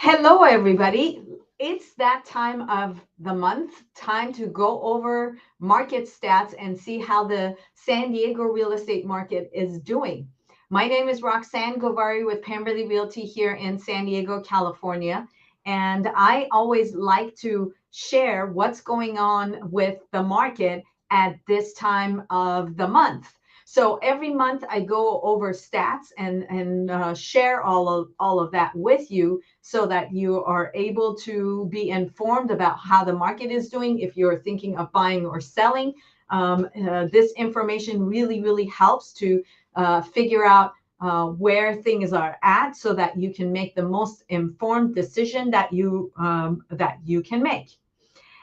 Hello, everybody. It's that time of the month, time to go over market stats and see how the San Diego real estate market is doing. My name is Roxanne Govari with Pemberley Realty here in San Diego, California. And I always like to share what's going on with the market at this time of the month. So every month I go over stats and share all of that with you so that you are able to be informed about how the market is doing if you're thinking of buying or selling. This information really helps to figure out where things are at so that you can make the most informed decision that you can make.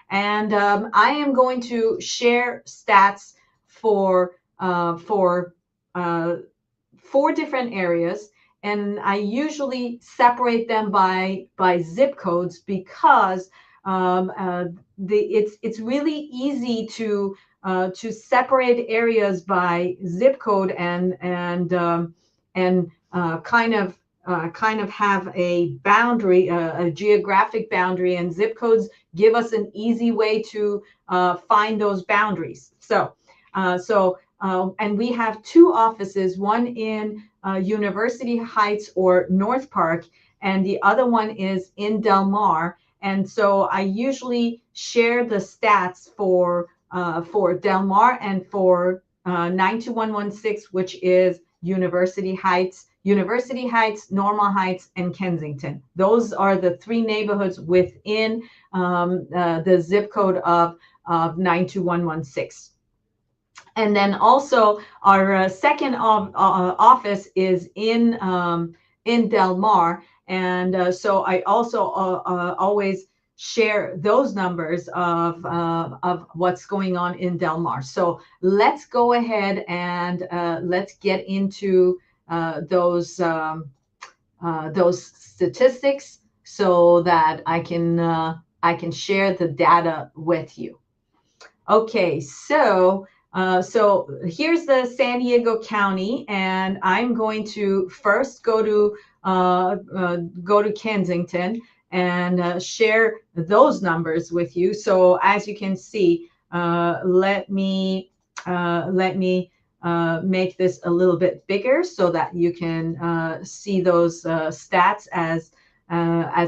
And I am going to share stats for for uh, four different areas, and I usually separate them by zip codes because it's really easy to separate areas by zip code and kind of have a boundary, a geographic boundary, and zip codes give us an easy way to find those boundaries. And we have two offices, one in University Heights or North Park, and the other one is in Del Mar. And so I usually share the stats for Del Mar and for 92116, which is University Heights, Normal Heights, and Kensington. Those are the three neighborhoods within the zip code of 92116. And then also our second office is in Del Mar, and so I also always share those numbers of what's going on in Del Mar. So let's go ahead and let's get into those statistics so that I can share the data with you. Okay, so here's the San Diego County, and I'm going to first go to Kensington and share those numbers with you. So as you can see, let me make this a little bit bigger so that you can see those stats as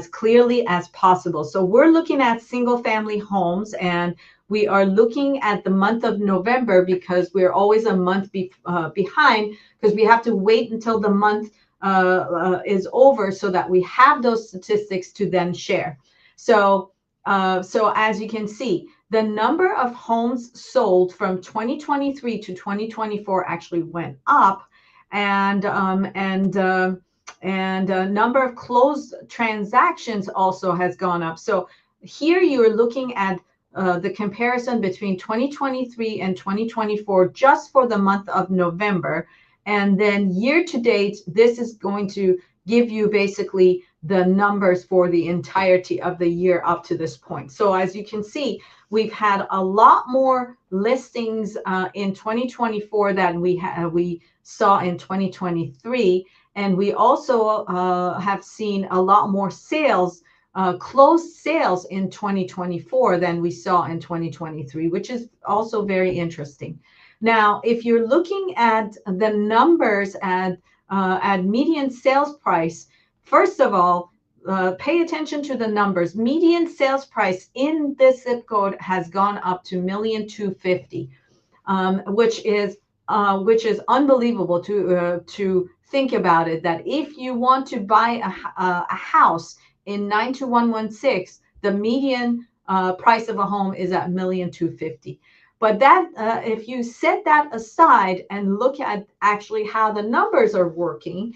clearly as possible. So we're looking at single family homes, and we are looking at the month of November because we're always a month behind, because we have to wait until the month is over so that we have those statistics to then share. So as you can see, the number of homes sold from 2023 to 2024 actually went up, and number of closed transactions also has gone up. So here you're looking at the comparison between 2023 and 2024 just for the month of November. And then year to date, this is going to give you basically the numbers for the entirety of the year up to this point. So as you can see, we've had a lot more listings in 2024 than we saw in 2023. And we also have seen a lot more sales, closed sales in 2024 than we saw in 2023, which is also very interesting. Now, if you're looking at the numbers at median sales price, first of all, pay attention to the numbers. Median sales price in this zip code has gone up to $1,250,000, which is unbelievable to think about it. That if you want to buy a house in 92116, the median price of a home is at $1,250,000. But that if you set that aside and look at actually how the numbers are working,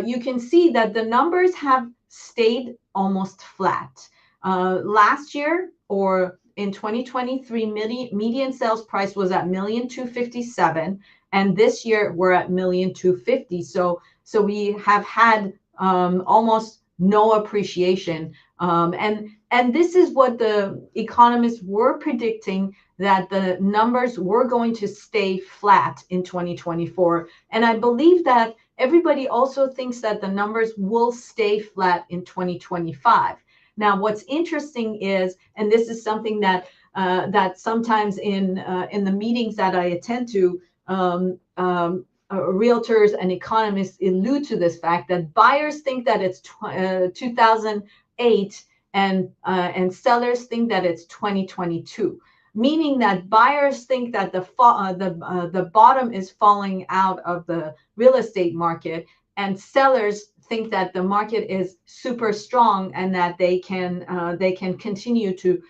you can see that the numbers have stayed almost flat. Last year, or in 2023, median sales price was at $1,257,000, and this year we're at $1,250,000. So we have had almost no appreciation, and this is what the economists were predicting, that the numbers were going to stay flat in 2024. And I believe that everybody also thinks that the numbers will stay flat in 2025. Now, what's interesting is, and this is something that sometimes in the meetings that I attend to, realtors and economists allude to this fact that buyers think that it's 2008 and sellers think that it's 2022, meaning that buyers think that the bottom is falling out of the real estate market, and sellers think that the market is super strong and that they can continue to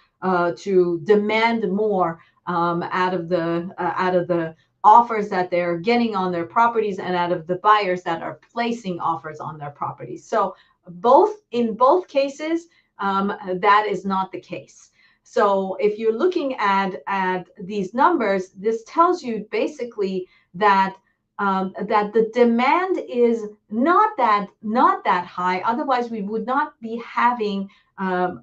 demand more out of the offers that they're getting on their properties and out of the buyers that are placing offers on their properties. So in both cases, that is not the case. So if you're looking at these numbers, this tells you basically that that the demand is not that high. Otherwise, we would not be having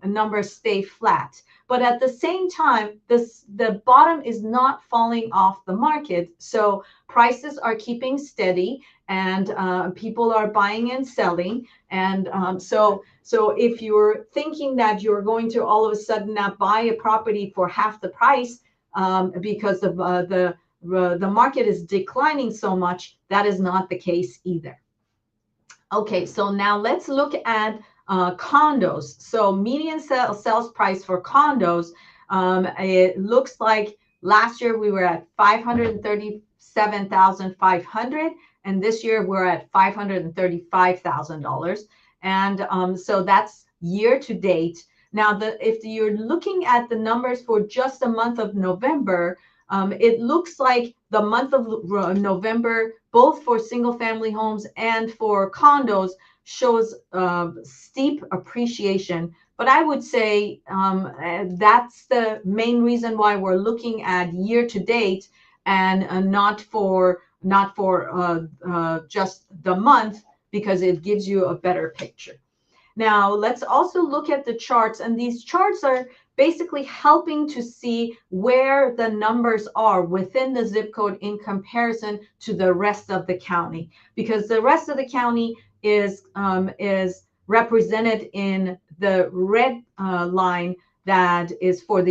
numbers stay flat. But at the same time, the bottom is not falling off the market. So prices are keeping steady, and people are buying and selling. And so if you're thinking that you're going to all of a sudden now buy a property for half the price because of the market is declining so much, that is not the case either. Okay, so now let's look at condos. So median sales price for condos, it looks like last year we were at 537,500, and this year we're at $535,000. And so that's year to date. Now, if you're looking at the numbers for just the month of November, it looks like the month of November, both for single family homes and for condos, shows steep appreciation. But I would say that's the main reason why we're looking at year to date and not for just the month, because it gives you a better picture. Now, let's also look at the charts, and these charts are basically helping to see where the numbers are within the zip code in comparison to the rest of the county, because the rest of the county is represented in the red line that is for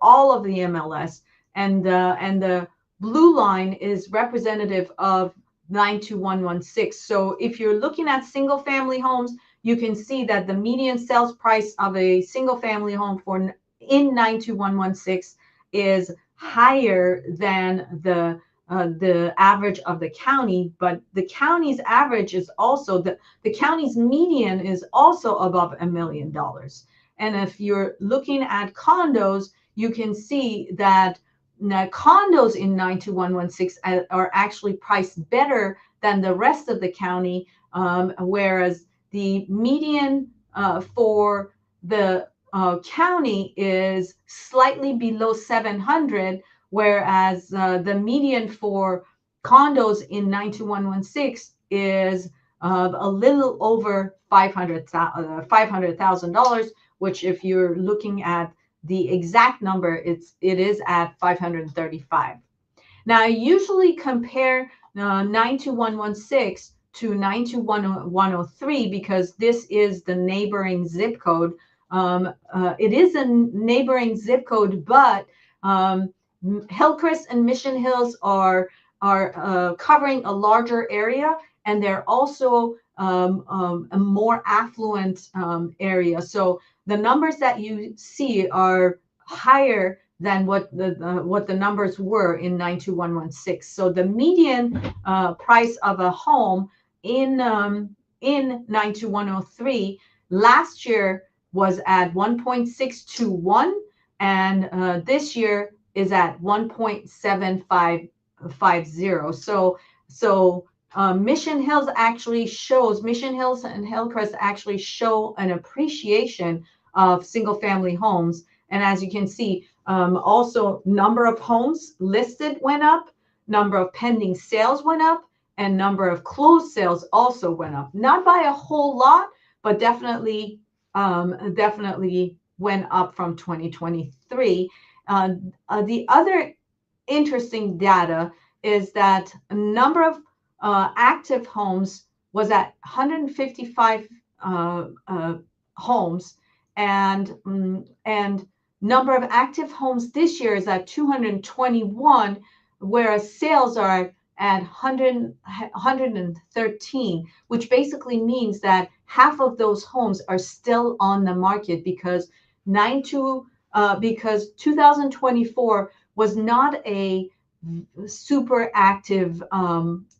all of the MLS, and the blue line is representative of 92116. So if you're looking at single family homes, you can see that the median sales price of a single family home in 92116 is higher than the average of the county, but the county's average is also the county's median is also above $1 million. And if you're looking at condos, you can see that condos in 92116 are actually priced better than the rest of the county, whereas the median for the county is slightly below 700, whereas the median for condos in 92116 is a little over $500,000, which, if you're looking at the exact number, it is at 535. Now, I usually compare 92116 to 92103 because this is the neighboring zip code. It is a neighboring zip code, but Hillcrest and Mission Hills are covering a larger area, and they're also a more affluent area. So the numbers that you see are higher than what the numbers were in 92116. So the median price of a home in 92103 last year was at 1.621, and this year is at 1.7550. So Mission Hills and Hillcrest actually show an appreciation of single family homes. And as you can see, also number of homes listed went up, number of pending sales went up, and number of closed sales also went up. Not by a whole lot, but definitely went up from 2023. The other interesting data is that a number of active homes was at 155 homes, and number of active homes this year is at 221, whereas sales are at 113, which basically means that half of those homes are still on the market because because 2024 was not a super active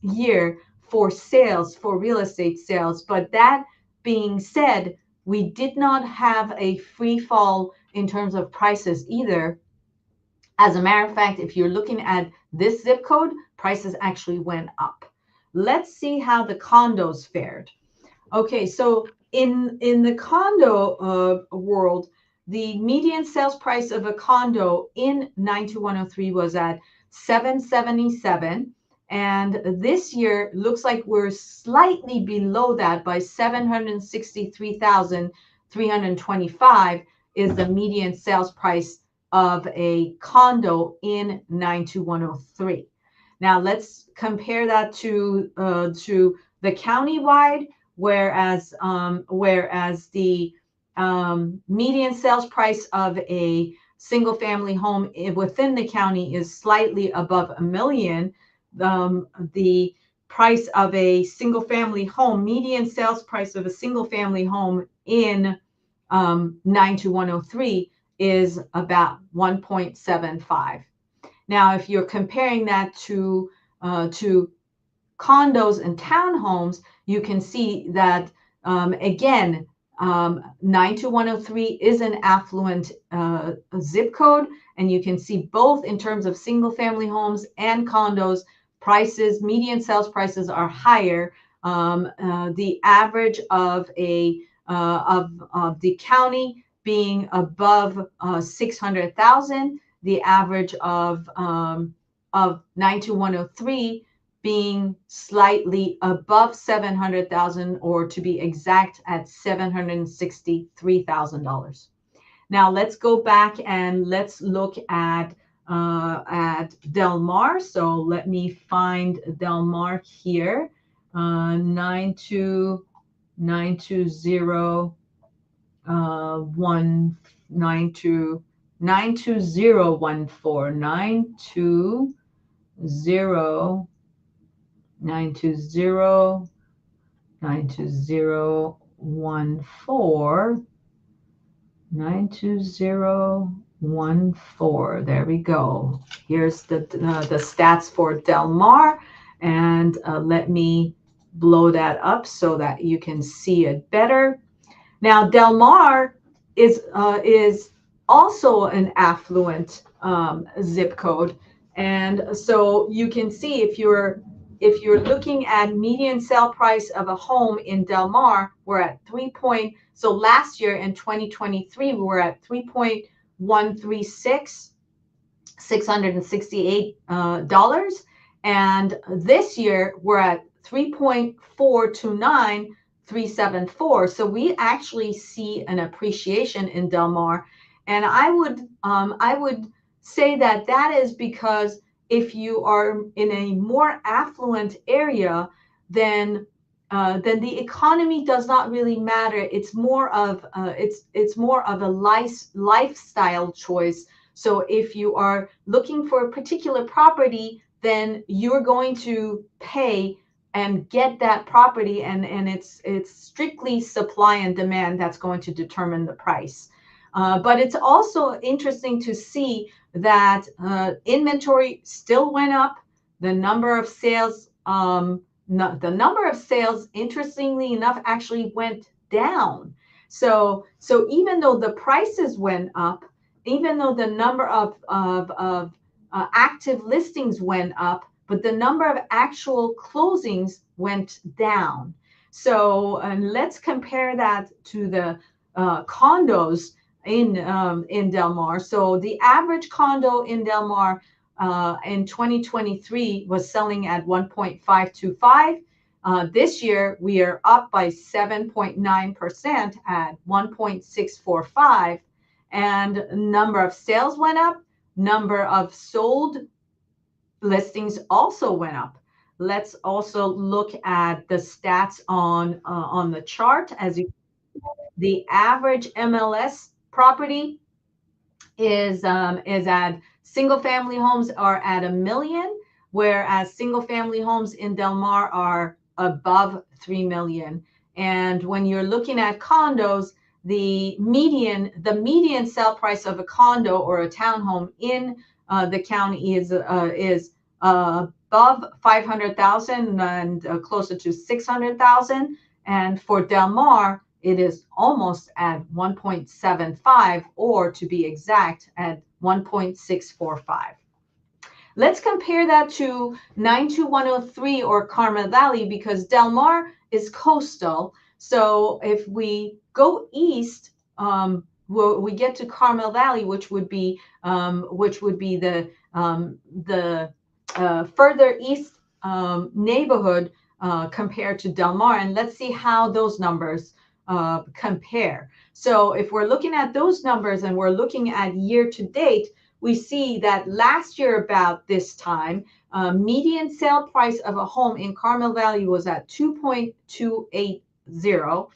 year for sales, for real estate sales. But that being said, we did not have a free fall in terms of prices either. As a matter of fact, if you're looking at this zip code, prices actually went up. Let's see how the condos fared. Okay, so in the condo world, the median sales price of a condo in 92103 was at 777, and this year looks like we're slightly below that by 763,325 is the median sales price of a condo in 92103. Now let's compare that to the countywide, whereas the median sales price of a single family home within the county is slightly above $1 million. The price of a single family home, median sales price of a single family home in 92103 is about 1.75. Now, if you're comparing that to condos and townhomes, you can see that again, 92103 is an affluent zip code, and you can see both in terms of single family homes and condos, prices, median sales prices are higher. The average of the county being above 600,000, the average of 92103 being slightly above 700,000, or to be exact, at $763,000. Now let's go back and let's look at Del Mar. So let me find Del Mar here. 92014 92014. There we go. Here's the stats for Del Mar, and let me blow that up so that you can see it better. Now, Del Mar is also an affluent zip code, and so you can see if you're looking at median sale price of a home in Del Mar, we're at so last year in 2023 we were at 3.136, $668, and this year we're at 3.429, 374. So we actually see an appreciation in Del Mar, and I would say that is because if you are in a more affluent area, then the economy does not really matter. It's more of a lifestyle choice. So if you are looking for a particular property, then you're going to pay and get that property, and it's strictly supply and demand that's going to determine the price. But it's also interesting to see that inventory still went up. The number of sales, interestingly enough, actually went down. So even though the prices went up, even though the number of active listings went up, but the number of actual closings went down. So let's compare that to the condos in Del Mar. So the average condo in Del Mar in 2023 was selling at 1.525. This year we are up by 7.9% at 1.645, and number of sales went up. Number of sold listings also went up. let's also look at the stats on the chart. As you, the average MLS property is at, single family homes are at 1 million, whereas single family homes in Del Mar are above 3 million. And when you're looking at condos, the median sale price of a condo or a townhome in the county is above 500,000 and closer to 600,000. And for Del Mar, it is almost at 1.75, or to be exact, at 1.645. Let's compare that to 92103 or Carmel Valley, because Del Mar is coastal. So if we go east, we get to Carmel Valley, which would be the further east neighborhood compared to Del Mar. And let's see how those numbers compare. So if we're looking at those numbers and we're looking at year to date, we see that last year about this time, median sale price of a home in Carmel Valley was at 2.280.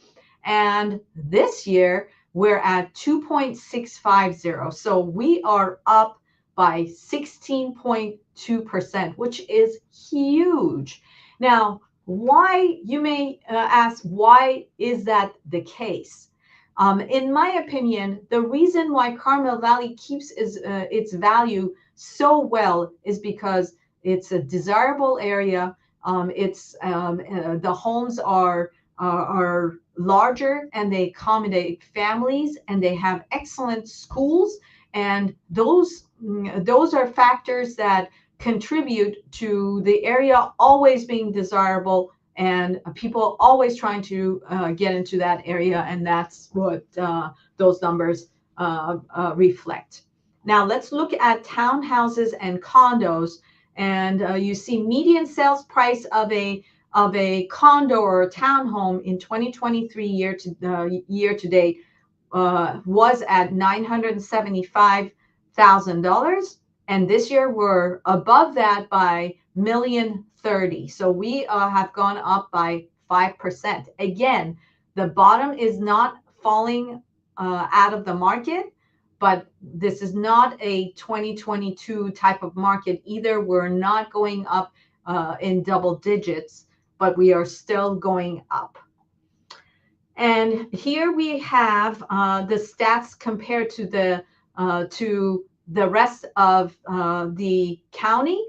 And this year we're at 2.650. So we are up by 16.2%, which is huge. Now, why, you may ask, why is that the case? In my opinion, the reason why Carmel Valley keeps its value so well is because it's a desirable area. The homes are larger, and they accommodate families, and they have excellent schools, and those are factors that contribute to the area always being desirable, and people always trying to get into that area, and that's what those numbers reflect. Now let's look at townhouses and condos, and you see median sales price of a condo or a townhome in 2023 year to date was at $975,000, and this year we're above that by $1,030,000. So we have gone up by 5%. Again, the bottom is not falling out of the market, but this is not a 2022 type of market either. We're not going up in double digits, but we are still going up. And here we have the stats compared to the rest of the county,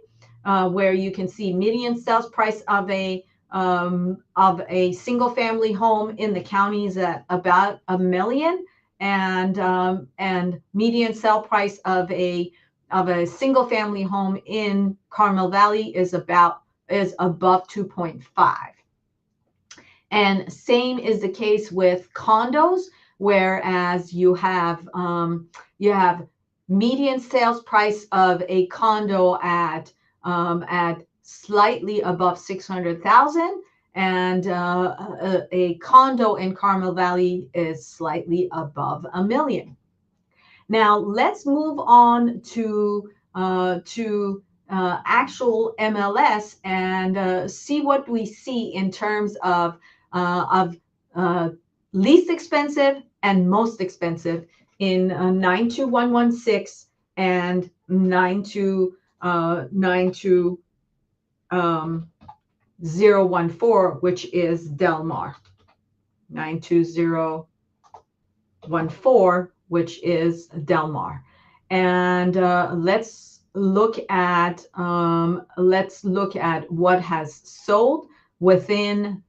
where you can see median sales price of a single family home in the county is at about $1 million, and median sale price of a single family home in Carmel Valley is above 2.5. And same is the case with condos, whereas you have median sales price of a condo at slightly above 600,000, and a condo in Carmel Valley is slightly above $1 million. Now let's move on to actual MLS and see what we see in terms of least expensive and most expensive in 92116 and 92014, which is Del Mar. 92014, which is Del Mar. And let's look at what has sold within.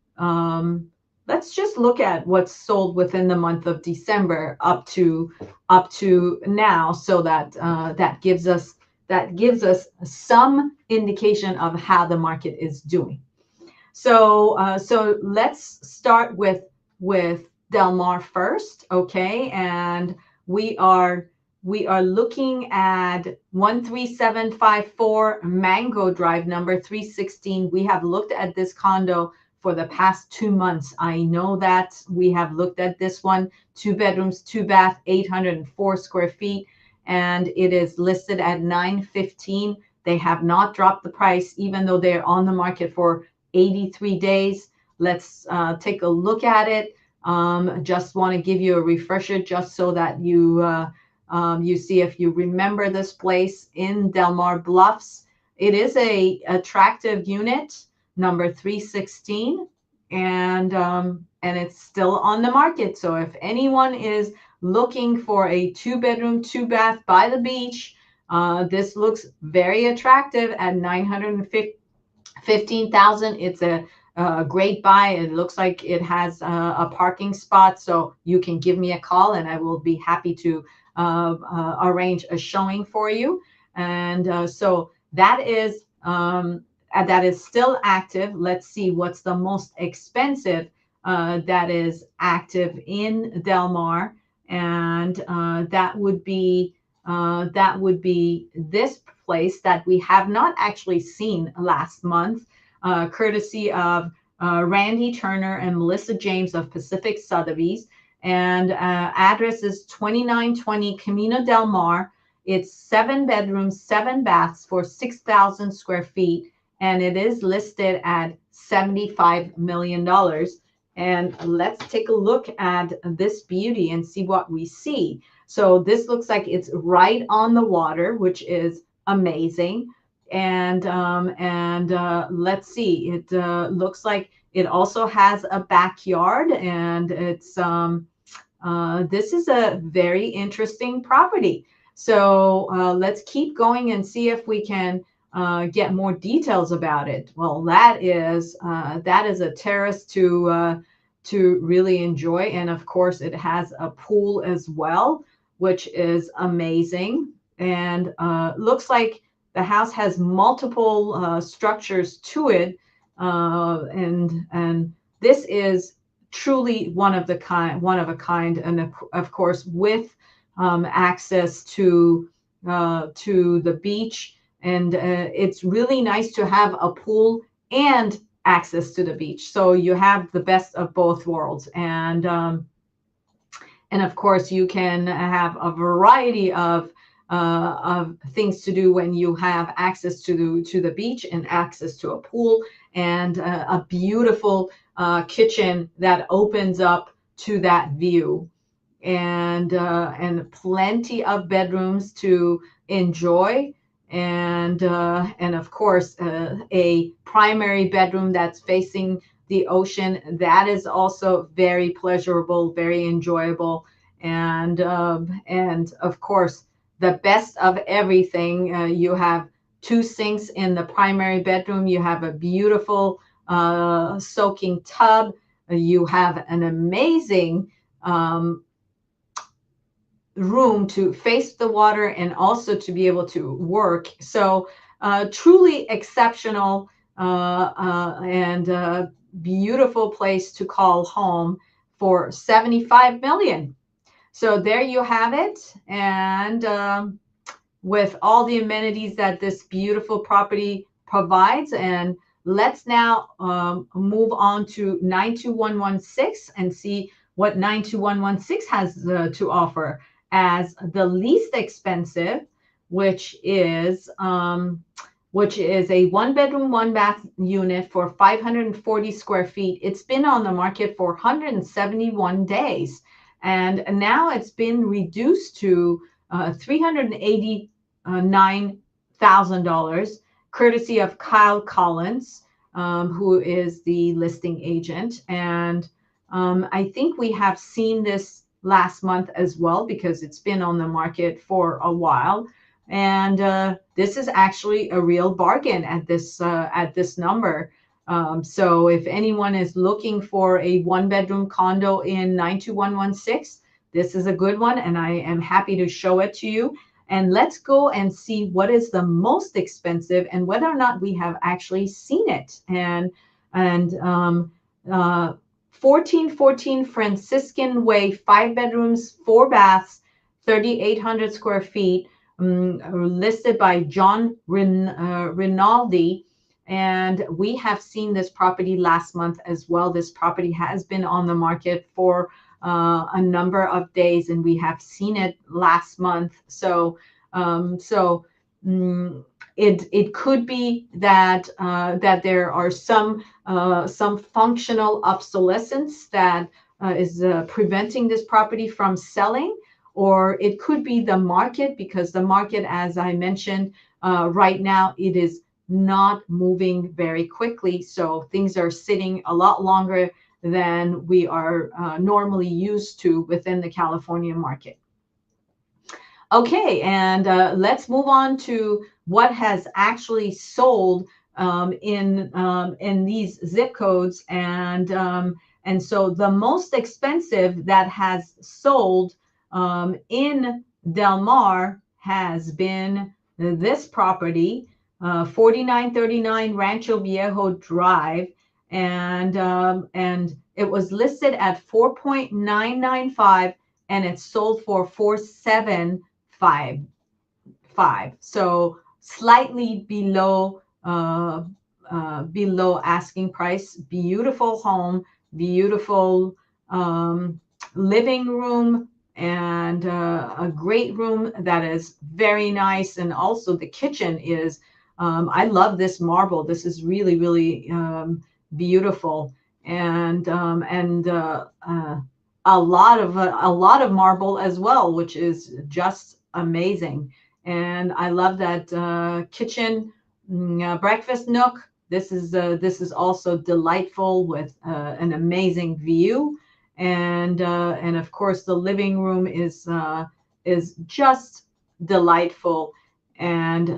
Let's just look at what's sold within the month of December up to now, so that that gives us some indication of how the market is doing. So let's start with Del Mar first, okay? And we are looking at 13754 Mango Drive, number 316. We have looked at this condo for the past 2 months. I know that we have looked at this one, 2 bedrooms, 2 bath, 804 square feet, and it is listed at $915,000. They have not dropped the price, even though they're on the market for 83 days. Let's take a look at it. Just want to give you a refresher just so that you see if you remember this place in Del Mar Bluffs. It is a attractive unit, number 316, and it's still on the market. So if anyone is looking for a 2-bedroom, 2-bath by the beach, this looks very attractive at $915,000. It's a great buy. It looks like it has a parking spot, so you can give me a call and I will be happy to arrange a showing for you. And so that is still active. Let's see what's the most expensive that is active in Del Mar, and that would be this place that we have not actually seen last month, courtesy of Randy Turner and Melissa James of Pacific Sotheby's. And address is 2920 Camino Del Mar. It's 7 bedrooms, 7 baths for 6,000 square feet, and it is listed at $75 million. And let's take a look at this beauty and see what we see. So this looks like it's right on the water, which is amazing. And let's see. It looks like it also has a backyard, and it's this is a very interesting property. So let's keep going and see if we can get more details about it. Well, that is a terrace to really enjoy, and of course, it has a pool as well, which is amazing. And looks like the house has multiple structures to it, and this is truly one of a kind, and of course with access to the beach, and it's really nice to have a pool and access to the beach, so you have the best of both worlds. And of course you can have a variety of things to do when you have access to the beach and access to a pool, and a beautiful kitchen that opens up to that view, and plenty of bedrooms to enjoy, and of course a primary bedroom that's facing the ocean. That is also very pleasurable, very enjoyable, and of course the best of everything. You have 2 sinks in the primary bedroom. You have a beautiful soaking tub. You have an amazing room to face the water and also to be able to work. So truly exceptional and beautiful place to call home for 75 million. So there you have it. And with all the amenities that this beautiful property provides. And let's now move on to 92116 and see what 92116 has to offer as the least expensive, which is a 1-bedroom, 1-bath unit for 540 square feet. It's been on the market for 171 days, and now it's been reduced to $389,000, courtesy of Kyle Collins, who is the listing agent. And I think we have seen this last month as well, because it's been on the market for a while. And this is actually a real bargain at this number. So if anyone is looking for a 1-bedroom condo in 92116, this is a good one, and I am happy to show it to you. And let's go and see what is the most expensive and whether or not we have actually seen it. And 1414 Franciscan Way, 5 bedrooms, 4 baths, 3,800 square feet, listed by John Rinaldi. And we have seen this property last month as well. This property has been on the market for a number of days, and we have seen it last month. So It could be that that there are some functional obsolescence that is preventing this property from selling, or it could be the market, because the market, as I mentioned, right now it is not moving very quickly. So things are sitting a lot longer than we are normally used to within the California market. Okay, and let's move on to what has actually sold in these zip codes, and so the most expensive that has sold in Del Mar has been this property, 4939 Rancho Viejo Drive, and it was listed at 4.995, and it sold for 4.755. So slightly below asking price. Beautiful home, beautiful living room, and a great room that is very nice. And also the kitchen is, I love this marble. This is really, really beautiful. And a lot of marble as well, which is just amazing. And I love that kitchen breakfast nook. This is also delightful with an amazing view, and of course the living room is just delightful, and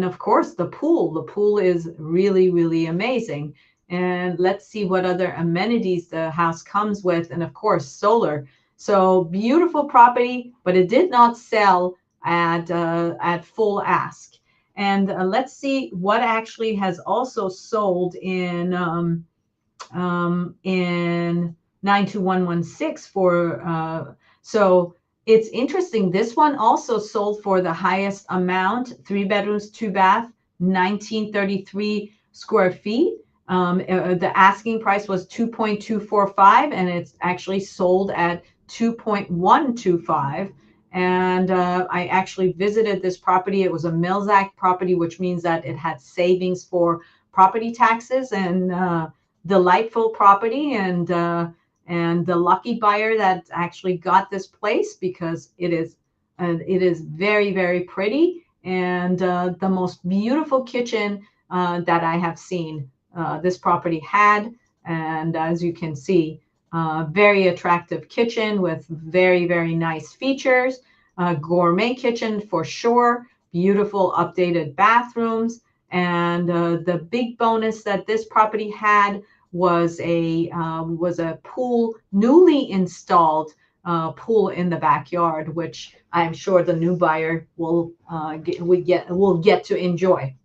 of course the pool. The pool is really, really amazing. And let's see what other amenities the house comes with, and of course solar. So beautiful property, but it did not sell at full ask. And let's see what actually has also sold in 92116 for so it's interesting. This one also sold for the highest amount, 3 bedrooms, 2 bath, 1933 square feet. The asking price was 2.245, and it's actually sold at 2.125. And I actually visited this property. It was a Mills Act property, which means that it had savings for property taxes, and delightful property, and the lucky buyer that actually got this place, because it is very, very pretty, and the most beautiful kitchen that I have seen this property had. And as you can see, very attractive kitchen with very, very nice features. Gourmet kitchen for sure. Beautiful updated bathrooms. And the big bonus that this property had was a pool, newly installed pool in the backyard, which I'm sure the new buyer will get to enjoy.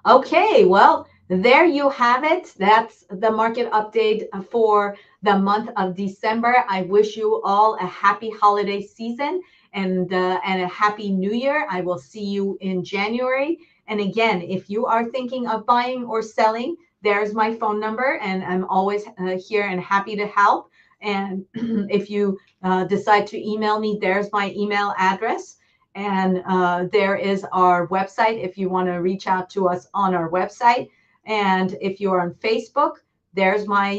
Okay, well, there you have it. That's the market update for the month of December. I wish you all a happy holiday season, and a happy new year. I will see you in January. And again, if you are thinking of buying or selling, there's my phone number, and I'm always here and happy to help. And if you decide to email me, there's my email address. And there is our website if you want to reach out to us on our website. And if you're on Facebook, there's my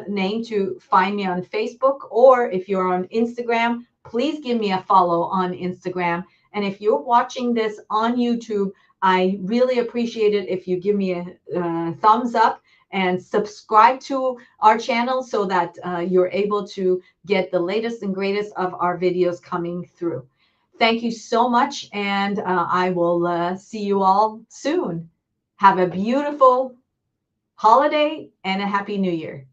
name to find me on Facebook. Or if you're on Instagram, please give me a follow on Instagram. And if you're watching this on YouTube, I really appreciate it if you give me a thumbs up and subscribe to our channel, so that you're able to get the latest and greatest of our videos coming through. Thank you so much, and I will see you all soon. Have a beautiful holiday and a happy new year.